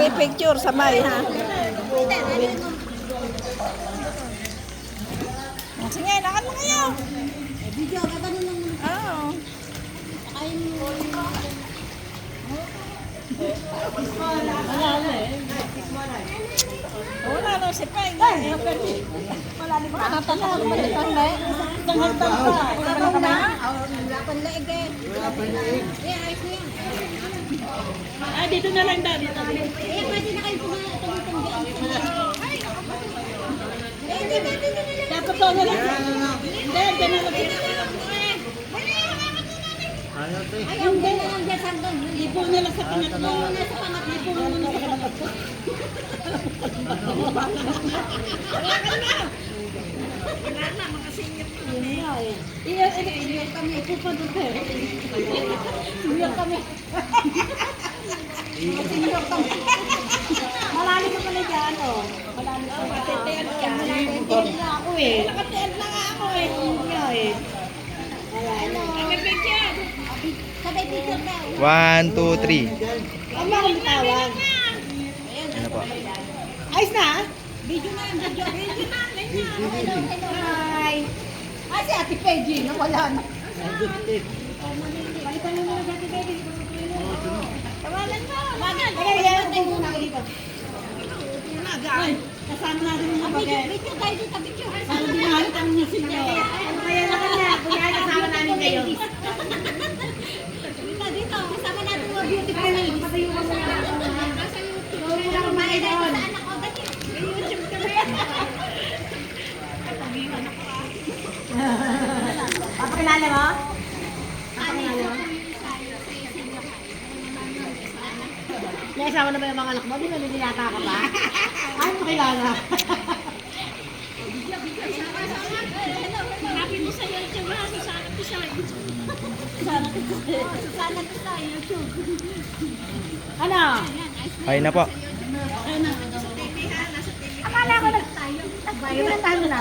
Picture sabay ha. Sige, lakad mo kayo. Video, gagano lang. Oo. Wala na si Pai. Wala ni ba? Tatala ko balik ang lae. Isang hagdan pa. Wala na. Wala pang laig eh. Wala pang laig. Eh, ayos na yan. Ah, dito na lang daw. Dito. Eh, pwede na kayo tumutunggian. Eh, hindi. Dapat to na lang. Hindi, dyan na lang. Ayaw, dyan na lang dyan sa hagdan. Ipo na lang sa pangatlo. Nasa pangatlo. Ipo mo na sa pangatlo. Wala na, mga senior ko. Iyak kami. Ipo pa doon eh. Iyak kami. Iyak kami. Malalim ka pala dyan, oh. Malalim ka pala. Matitiyan ka. Malalim na ako eh. Nakatiyan na nga ako eh. Nga eh. Kami picture. Sabay picture daw. 1, 2, 3. Ang mga bitawan. Ano po? Ayos na? Video na, video. Video na, Hello, hello. Hi. Ah, si Ate Peggy, nawala na. Balikan mo muna si Ate Peggy. Tawalan mo. Wagan. Kaya yan, tayo muna ako dito. Wagan. Kasama natin yung mga bagay. Picture tayo dito, picture. Sana dinahit ang niya sila. Ano kaya naman niya? Kunyari, kasama namin kayo. Dito, dito. Kasama natin mga beautiful. Patayo ka muna ako. Nasa YouTube. Gawin lang kumain doon. Sa anak ko, dati. May YouTube ka rin. Papakilala mo? Papakilala mo? Naisama na ba yung mga anak mo? Di ba nilata ka pa? Ay, pakilala. Hanapin mo sa YouTube ha. Susana ko sa YouTube. Susana ko sa YouTube. Ano? Hi na po. Akala ko nagtayo. Nagbayo na tayo na.